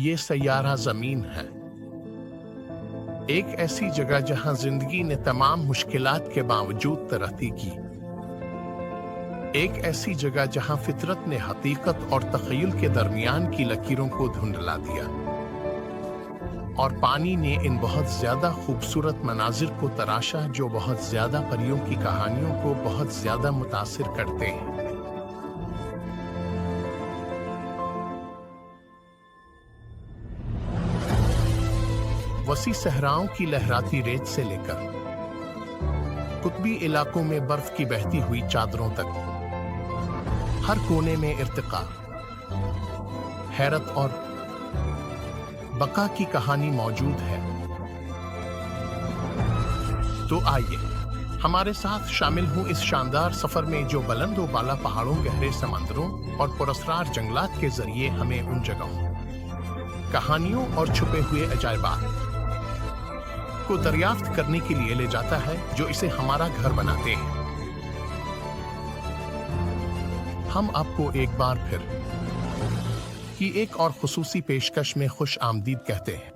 ये सैयारा जमीन है, एक ऐसी जगह जहां जिंदगी ने तमाम मुश्किलात के बावजूद तरक्की की। एक ऐसी जगह जहां फितरत ने हकीकत और तखय्युल के दरमियान की लकीरों को धुंधला दिया और पानी ने इन बहुत ज्यादा खूबसूरत मनाजिर को तराशा जो बहुत ज्यादा परियों की कहानियों को बहुत ज्यादा मुतासिर करते हैं। वसी सहराओं की लहराती रेत से लेकर कुतबी इलाकों में बर्फ की बहती हुई चादरों तक, हर कोने में इर्तिका, हैरत और बका की कहानी मौजूद है। तो आइए हमारे साथ शामिल हों इस शानदार सफर में जो बुलंद बाला पहाड़ों, गहरे समंदरों और पुरस्कार जंगलात के जरिए हमें उन जगहों, कहानियों और छुपे हुए अजायबात को दरियाफ्त करने के लिए ले जाता है जो इसे हमारा घर बनाते हैं। हम आपको एक बार फिर की एक और खुसूसी पेशकश में खुश आमदीद कहते हैं।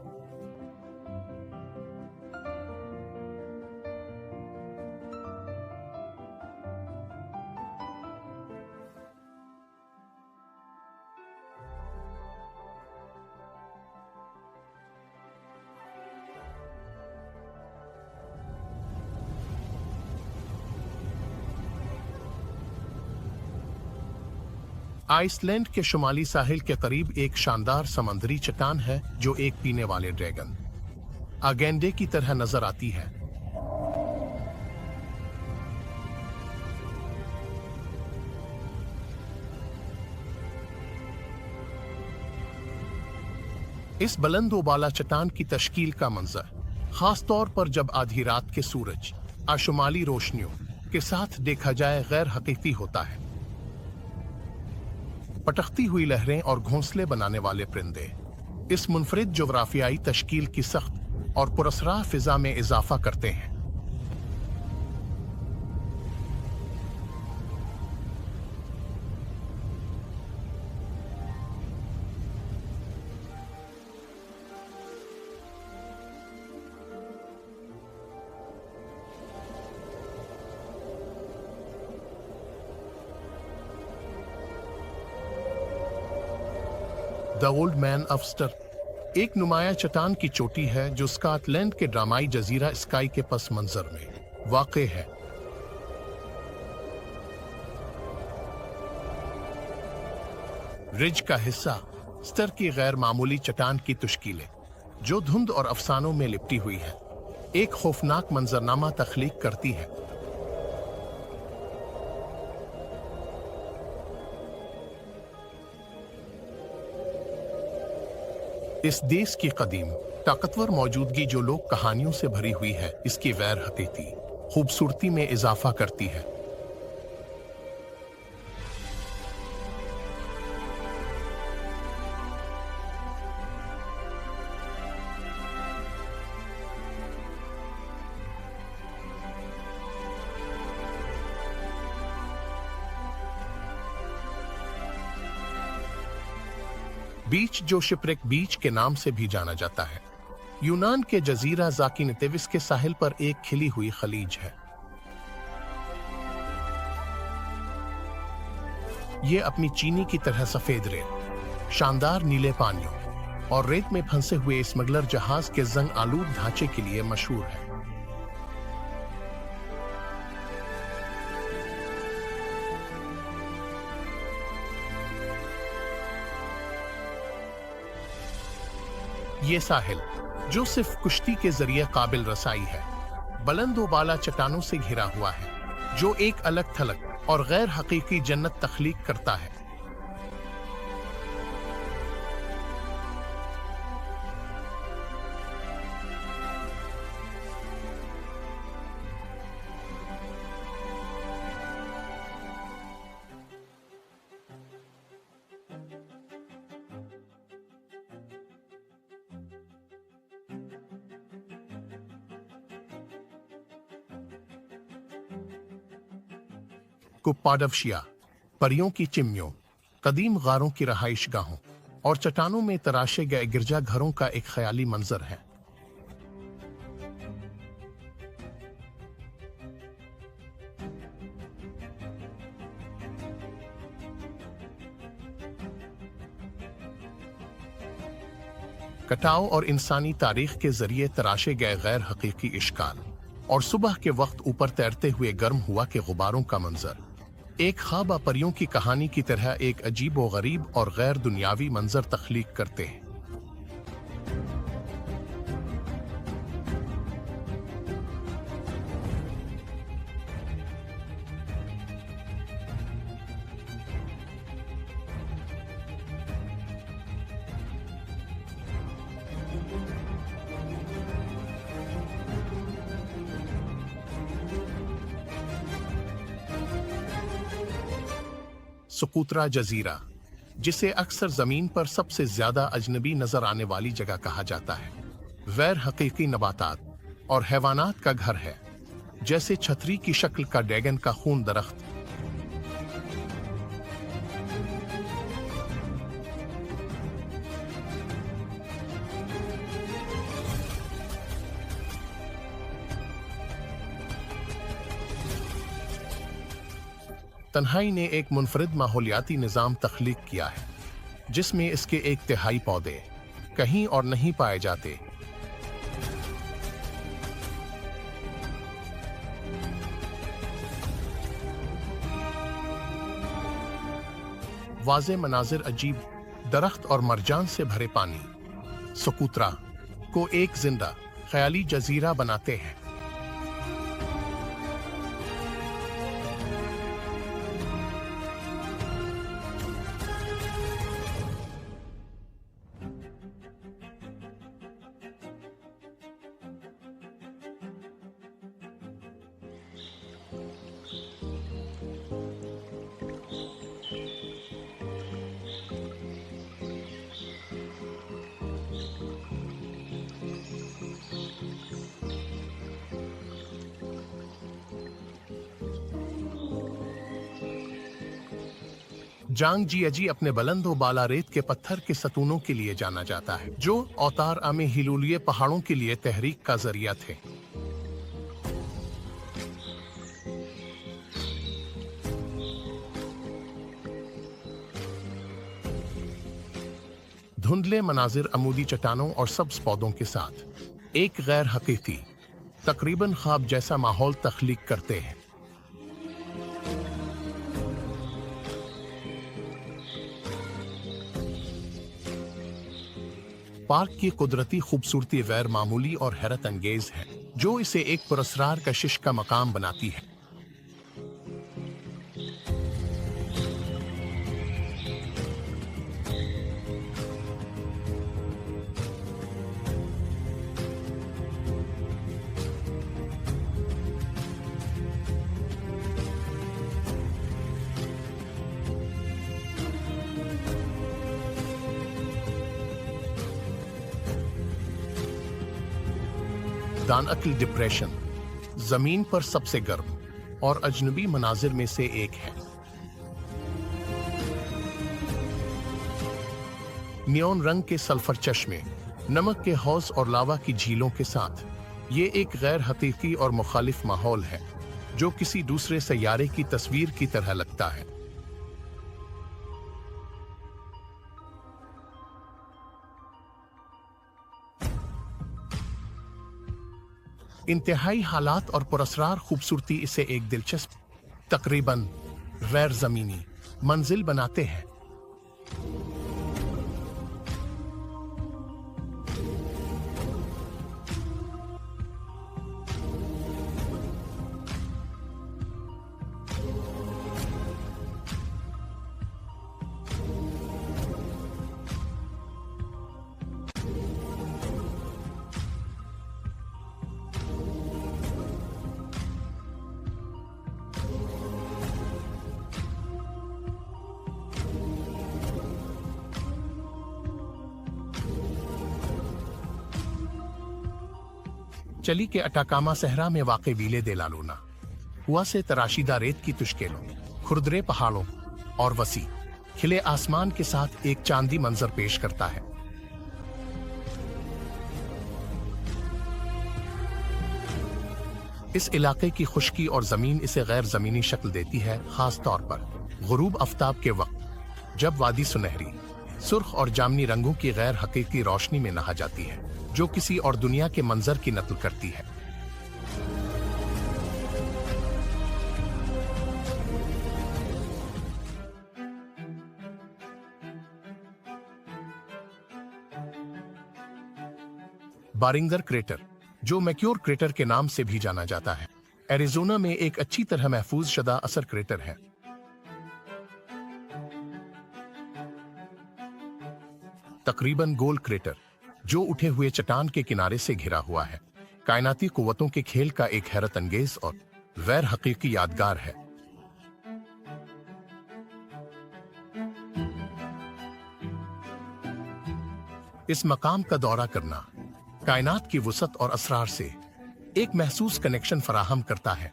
आइसलैंड के शुमाली साहिल के करीब एक शानदार समंदरी चट्टान है जो एक पीने वाले ड्रैगन अगेंडे की तरह नजर आती है। इस बुलंदोबाला चट्टान की तश्कील का मंजर, खास तौर पर जब आधी रात के सूरज आशुमाली रोशनियों के साथ देखा जाए, गैर हकीकी होता है। पटकती हुई लहरें और घोंसले बनाने वाले परिंदे इस मुनफरिद जोग्राफियाई तश्कील की सख्त और पुरस्कार फिजा में इजाफा करते हैं। The old man of Storr एक नुमाया चट्टान की चोटी है जो स्कॉटलैंड के ड्रामाई जजीरा स्काई के पस मंजर में वाक़े है। रिज का हिस्सा स्टर की गैर मामूली चट्टान की तश्कीलें जो धुंध और अफसानों में लिपटी हुई है, एक खौफनाक मंजरनामा तख्लीक करती है। इस देश की कदीम ताकतवर मौजूदगी जो लोक कहानियों से भरी हुई है, इसकी गैर हकीकी खूबसूरती में इजाफा करती है। बीच जो शिपरेक बीच के नाम से भी जाना जाता है, यूनान के जजीरा ज़ाकिनतेविस के साहिल पर एक खिली हुई खलीज है। ये अपनी चीनी की तरह सफेद रेत, शानदार नीले पानियों और रेत में फंसे हुए स्मगलर जहाज के जंग आलूद ढांचे के लिए मशहूर है। ये साहिल जो सिर्फ कुश्ती के जरिए काबिल रसाई है, बुलंदोबाला चट्टानों से घिरा हुआ है जो एक अलग थलग और गैर हकीकी जन्नत तख्लीक करता है। कुप्पाडवशिया परियों की चिम्मियों, कदीम गारों की रहाइश गाहों और चट्टानों में तराशे गए गिरजाघरों का एक ख्याली मंजर है। कटाव और इंसानी तारीख के जरिए तराशे गए गैर हकीकी इश्काल और सुबह के वक्त ऊपर तैरते हुए गर्म हुआ के गुबारों का मंजर एक ख्वाबा परियों की कहानी की तरह एक अजीब व गरीब और गैर दुनियावी मंजर तख्लीक करते हैं। सुकूतरा जजीरा, जिसे अक्सर जमीन पर सबसे ज्यादा अजनबी नजर आने वाली जगह कहा जाता है, गैर हकीकी नबातात और हैवानात का घर है, जैसे छतरी की शक्ल का ड्रैगन का खून दरख्त। तन्हाई ने एक मुनफरिद माहौलियाती निज़ाम तख्लीक किया है, जिसमें इसके एक तिहाई पौधे कहीं और नहीं पाए जाते। वाज़े मनाजिर, अजीब दरख्त और मरजान से भरे पानी सुकूतरा को एक जिंदा ख्याली जजीरा बनाते हैं। जांग जियाजी अपने बुलंद व बाला रेत के पत्थर के सतूनों के लिए जाना जाता है, जो औतार आमे हिलूलिये पहाड़ों के लिए तहरीक का जरिया थे। धुंधले मनाजिर, अमूदी चट्टानों और सब्ज पौधों के साथ एक गैर हकीकी तकरीबन ख्वाब जैसा माहौल तख्लीक करते हैं। पार्क की कुदरती खूबसूरती गैर मामूली और हैरत अंगेज है, जो इसे एक पुरस्कार कशिश का मकाम बनाती है। दानअक्ल डिप्रेशन जमीन पर सबसे गर्म और अजनबी मनाजिर में से एक है। नियोन रंग के सल्फर चश्मे, नमक के हौज और लावा की झीलों के साथ ये एक गैर हकीकी और मुखालिफ माहौल है, जो किसी दूसरे सैयारे की तस्वीर की तरह लगता है। इंतहाई हालात और पुरस्कार खूबसूरती इसे एक दिलचस्प, तकरीबन गैर जमीनी मंजिल बनाते हैं। चली के अटाकामा सहरा में वाक़े विले दे ला लूना हुआ से तराशीदा रेत की तुश्केलों, खुरदरे पहाड़ों और वसी खिले आसमान के साथ एक चांदी मंजर पेश करता है। इस इलाके की खुश्की और जमीन इसे गैर जमीनी शक्ल देती है, खास तौर पर गुरूब आफ्ताब के वक्त, जब वादी सुनहरी, सुर्ख और जामनी रंगों की गैर हकीकी रोशनी में नहा जाती है, जो किसी और दुनिया के मंजर की नकल करती है। बारिंगर क्रेटर, जो मैक्योर क्रेटर के नाम से भी जाना जाता है, एरिजोना में एक अच्छी तरह महफूज शुदा असर क्रेटर है। तकरीबन गोल क्रेटर, जो उठे हुए चट्टान के किनारे से घिरा हुआ है, कायनाती कुव्वतों के खेल का एक हैरत अंगेज और गैर हकीकी यादगार है। इस मकाम का दौरा करना कायनात की वुसअत और असरार से एक महसूस कनेक्शन फराहम करता है।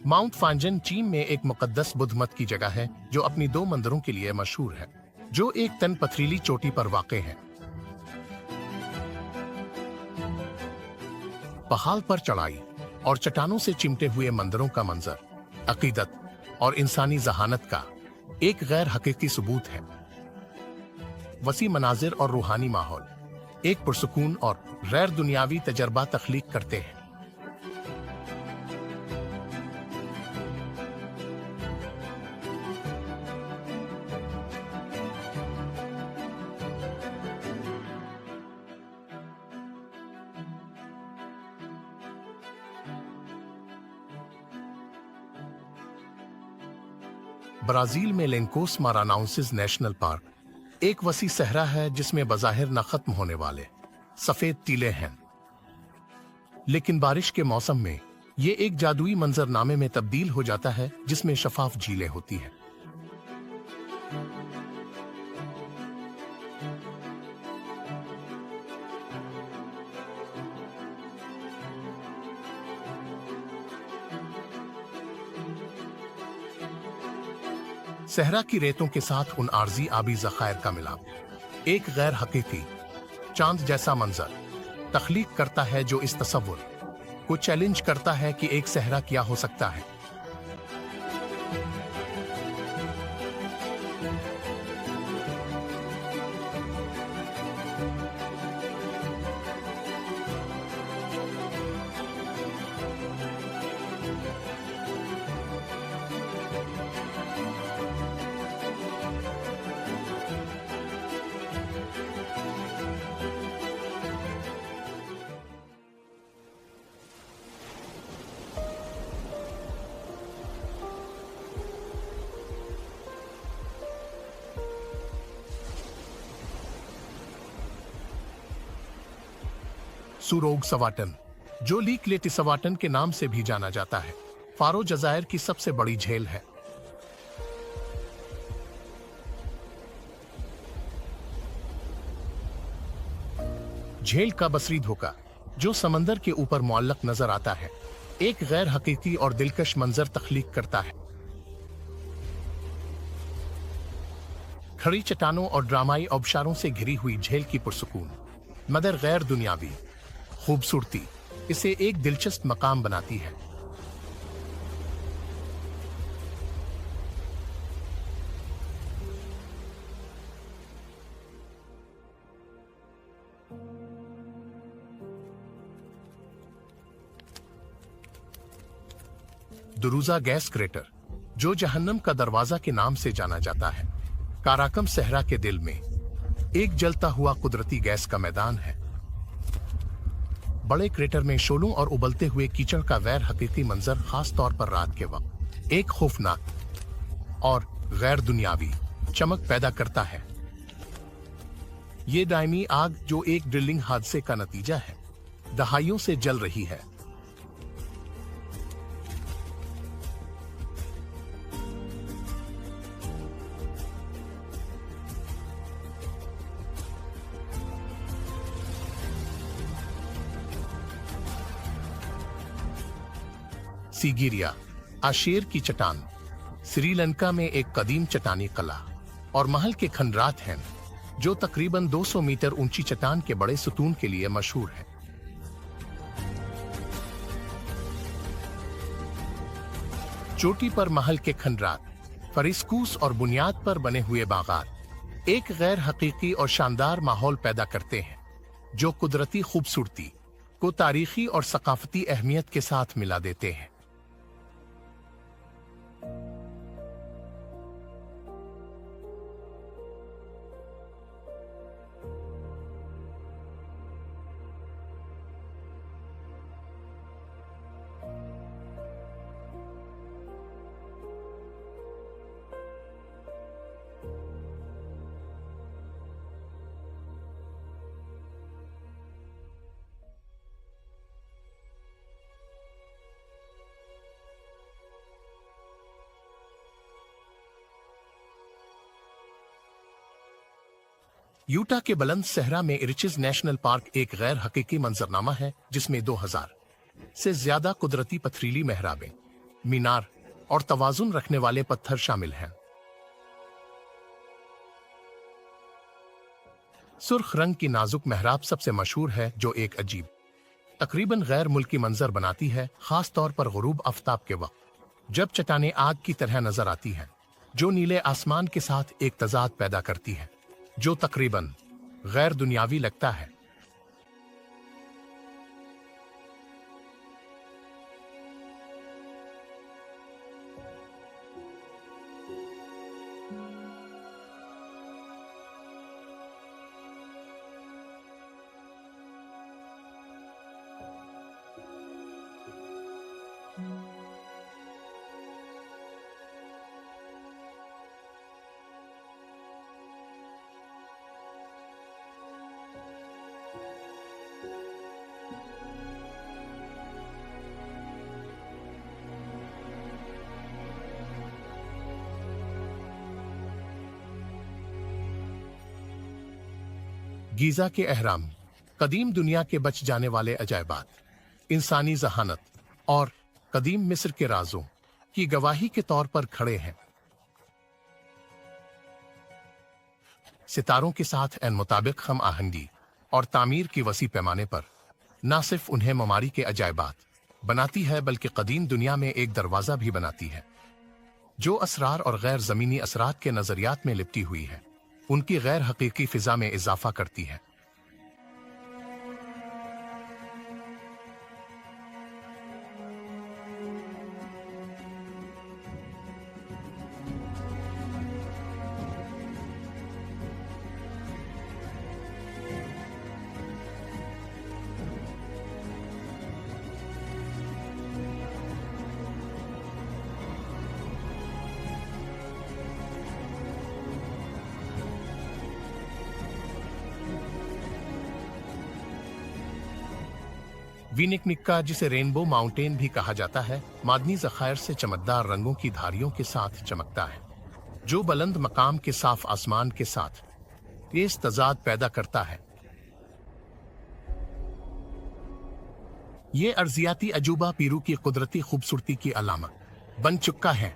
माउंट फांजन चीन में एक मुकद्दस बुद्ध मत की जगह है, जो अपनी 2 मंदिरों के लिए मशहूर है, जो एक तन पथरीली चोटी पर वाक़े है। पहाड़ पर चढ़ाई और चट्टानों से चिमटे हुए मंदिरों का मंजर अकीदत और इंसानी जहानत का एक गैर हकीकी सबूत है। वसी मनाजिर और रूहानी माहौल एक पुरसुकून और गैर दुनियावी तजर्बा तख्लीक करते हैं। ब्राजील में लेंकोस मारानाउंसिस नेशनल पार्क एक वसी सहरा है, जिसमें बज़ाहिर न खत्म होने वाले सफेद टीले हैं, लेकिन बारिश के मौसम में ये एक जादुई मंजरनामे में तब्दील हो जाता है, जिसमें शफाफ झीलें होती हैं। सहरा की रेतों के साथ उन आर्जी आबी ज़खायर का मिलाप एक गैर हकीकी चांद जैसा मंजर तख्लीक करता है, जो इस तसव्वुर को चैलेंज करता है कि एक सहरा क्या हो सकता है। सुरोग सवाटन, जो लीक लेटी सवाटन के नाम से भी जाना जाता है, फारो जजायर की सबसे बड़ी झील है। झील का बसरी धोखा, जो समंदर के ऊपर मुअल्लक नजर आता है, एक गैर हकीकी और दिलकश मंजर तख्लीक करता है। खड़ी चट्टानों और ड्रामाई आबशारों से घिरी हुई झील की पुरसुकून मगर गैर दुनियावी खूबसूरती इसे एक दिलचस्प मकाम बनाती है। दुरूजा गैस क्रेटर, जो जहन्नम का दरवाजा के नाम से जाना जाता है, काराकम सहरा के दिल में एक जलता हुआ कुदरती गैस का मैदान है। बड़े क्रेटर में शोलों और उबलते हुए कीचड़ का गैर हकीकी मंजर खास तौर पर रात के वक्त एक खौफनाक और गैर दुनियावी चमक पैदा करता है। ये दायमी आग, जो एक ड्रिलिंग हादसे का नतीजा है, दहाइयों से जल रही है। सीगिरिया, आशेर की चट्टान, श्रीलंका में एक कदीम चट्टानी कला और महल के खंडरात हैं, जो तकरीबन 200 मीटर ऊंची चट्टान के बड़े सुतून के लिए मशहूर है। चोटी पर महल के खंडरात, फरिस्कूस और बुनियाद पर बने हुए बागात एक गैर हकीकी और शानदार माहौल पैदा करते हैं, जो कुदरती खूबसूरती को तारीखी और सकाफती अहमियत के साथ मिला देते हैं। यूटा के बुलंद सहरा में रिचेज नेशनल पार्क एक गैर हकीकी मंजरनामा है, जिसमें 2000 से ज्यादा कुदरती पथरीली मेहराबें, मीनार और तवाजुन रखने वाले पत्थर शामिल हैं। सुर्ख रंग की नाजुक मेहराब सबसे मशहूर है, जो एक अजीब, तकरीबन गैर मुल्की मंजर बनाती है, खास तौर पर गुरूब आफ्ताब के वक्त, जब चट्टानें आग की तरह नजर आती हैं, जो नीले आसमान के साथ एक तजाद पैदा करती है, जो तकरीबन गैर दुनियावी लगता है। गीजा के अहराम, कदीम दुनिया के बच जाने वाले अजायबात, इंसानी जहानत और कदीम मिस्र के राजों की गवाही के तौर पर खड़े हैं। सितारों के साथ एन मुताबिक हम आहंगी और तामीर की वसी पैमाने पर न सिर्फ उन्हें ममारी के अजायबात बनाती है, बल्कि कदीम दुनिया में एक दरवाजा भी बनाती है, जो असरार और गैर जमीनी असरात के नजरियात में लिपटी हुई है, उनकी गैर हकीकी फिजा में इजाफा करती है। वीनिक निक्का, जिसे रेनबो माउंटेन भी कहा जाता है, मादनी ज़खायर से चमकदार रंगों की धारियों के साथ चमकता है, जो बुलंद मकाम के साफ आसमान के साथ तेज तजाद पैदा करता है। ये अर्जियाती अजूबा पीरू की कुदरती खूबसूरती की अलामत बन चुका है।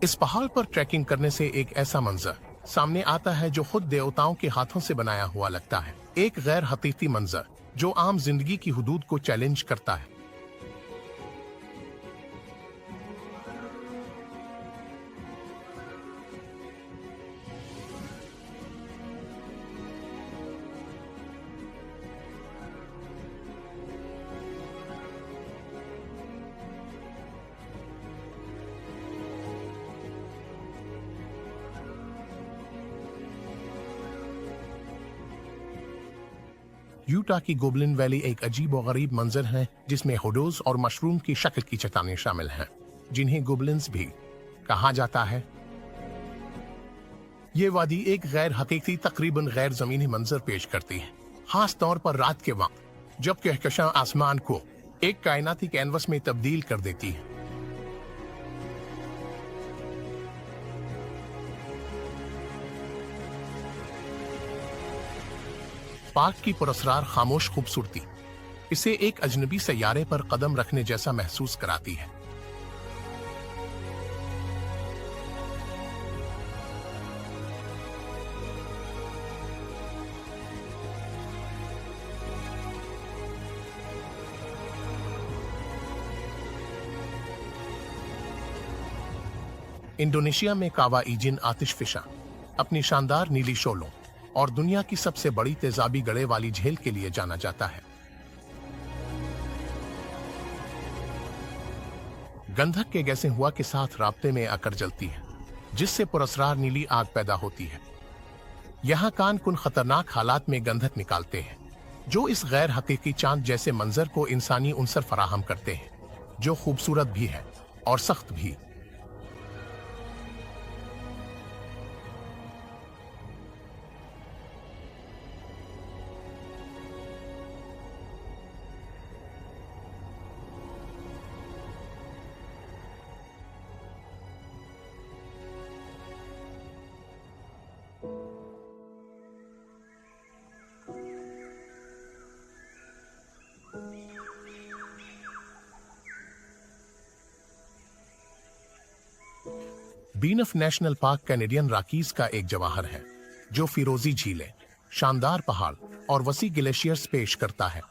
इस पहाड़ पर ट्रैकिंग करने से एक ऐसा मंजर सामने आता है जो खुद देवताओं के हाथों से बनाया हुआ लगता है, एक गैर हकीकी मंजर जो आम जिंदगी की हुदूद को चैलेंज करता है। यूटा की गोबलिन वैली एक अजीब और गरीब मंजर है, जिसमें होडोज और मशरूम की शक्ल की चट्टानें शामिल हैं, जिन्हें गोबलिन्स भी कहा जाता है। ये वादी एक गैर हकीकी, तकरीबन गैर जमीनी मंजर पेश करती है, खास तौर पर रात के वक्त, जब कहकशां आसमान को एक कायनाती कैनवस में तब्दील कर देती है। पाक की पुरस्रार खामोश खूबसूरती इसे एक अजनबी सैयारे पर कदम रखने जैसा महसूस कराती है। इंडोनेशिया में कावा इजिन आतिशफिशा अपनी शानदार नीली शोलों और दुनिया की सबसे बड़ी तेजाबी गड़े वाली झील के लिए जाना जाता है। गंधक के गैसें हुआ के साथ राब्ते में आकर जलती है, जिससे पुरस्रार नीली आग पैदा होती है। यहाँ कान कुन खतरनाक हालात में गंधक निकालते हैं, जो इस गैर हकीकी चांद जैसे मंजर को इंसानी उनसर फराहम करते हैं, जो खूबसूरत भी है और सख्त भी। बीनफ नेशनल पार्क कैनेडियन रॉकीज का एक जवाहर है, जो फिरोजी झीलें, शानदार पहाड़ और वसी ग्लेशियर्स पेश करता है।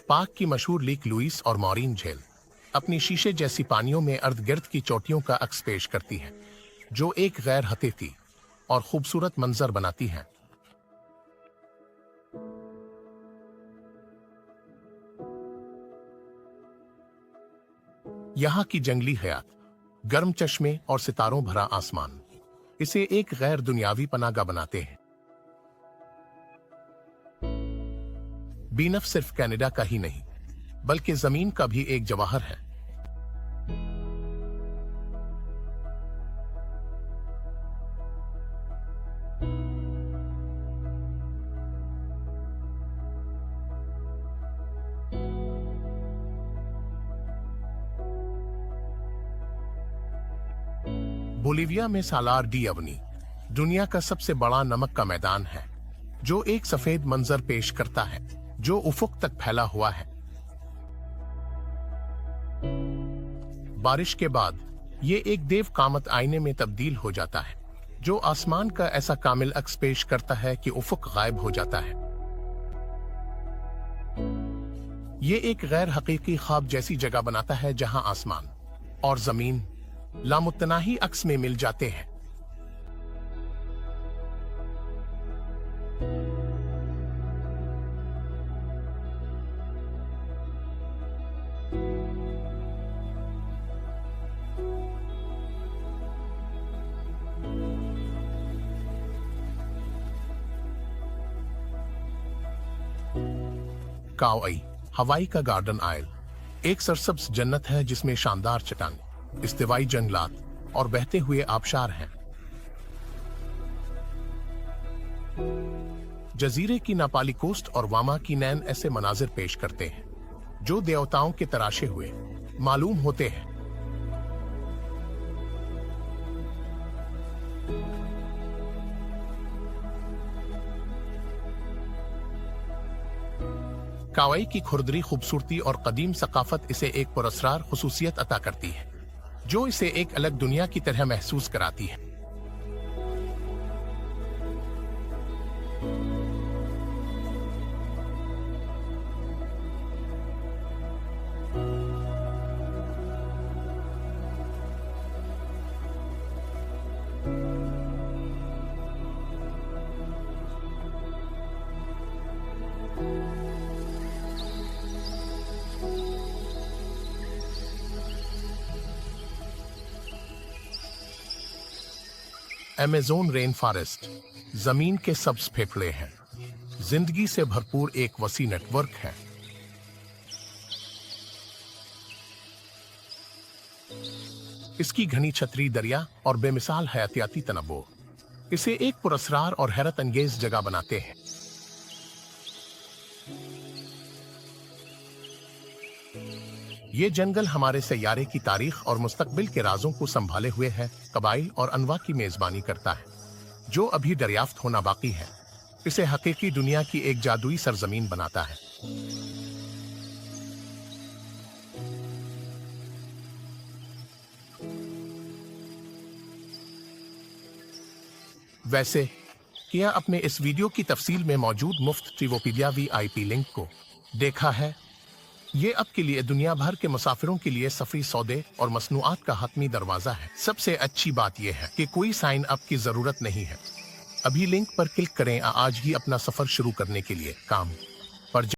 पार्क की मशहूर लेक लुइस और मॉरीन झील अपनी शीशे जैसी पानियों में अर्ध गिर्द की चोटियों का अक्स पेश करती है, जो एक गैर हकीकी और खूबसूरत मंजर बनाती है। यहाँ की जंगली हयात, गर्म चश्मे और सितारों भरा आसमान इसे एक गैर दुनियावी पनागा बनाते हैं। बीनफ सिर्फ कनाडा का ही नहीं, बल्कि जमीन का भी एक जवाहर है। बोलिविया में सालार डी अवनी दुनिया का सबसे बड़ा नमक का मैदान है, जो एक सफेद मंजर पेश करता है जो उफुक तक फैला हुआ है। बारिश के बाद ये एक देव कामत आईने में तब्दील हो जाता है, जो आसमान का ऐसा कामिल अक्स पेश करता है कि उफुक गायब हो जाता है। ये एक गैर हकीकी ख्वाब जैसी जगह बनाता है, जहां आसमान और जमीन लामुतनाही अक्स में मिल जाते हैं। काओई हवाई का गार्डन आयल एक सरसब्ज जन्नत है, जिसमें शानदार चट्टानें, इस्तिवाई जंगलात और बहते हुए आबशार हैं। जजीरे की नापाली कोस्ट और वामा की नैन ऐसे मनाजिर पेश करते हैं जो देवताओं के तराशे हुए मालूम होते हैं। कावाई की खुरदरी खूबसूरती और कदीम सकाफत इसे एक पुरस्रार खुसूसियत अता करती है, जो इसे एक अलग दुनिया की तरह महसूस कराती है। अमेज़न रेन फॉरेस्ट जमीन के सब्ज फेफड़े हैं, जिंदगी से भरपूर एक वसी नेटवर्क है। इसकी घनी छतरी दरिया और बेमिसाल हयातियाती तनव्वो इसे एक पुरस्रार और हैरत अंगेज जगह बनाते हैं। ये जंगल हमारे सैयारे की तारीख और मुस्तकबिल के राजों को संभाले हुए है, कबाइल और अनवा की मेजबानी करता है, जो अभी दरियाफ्त होना बाकी है, इसे हकीकी दुनिया की एक जादुई सरजमीन बनाता है। वैसे क्या आपने इस वीडियो की तफसील में मौजूद मुफ्त ट्रिवोपीडिया वीआईपी लिंक को देखा है? ये आपके लिए दुनिया भर के मुसाफिरों के लिए सफरी सौदे और मसनूआत का हतमी दरवाजा है। सबसे अच्छी बात यह है कि कोई साइन अप की जरूरत नहीं है। अभी लिंक पर क्लिक करें आज ही अपना सफर शुरू करने के लिए काम पर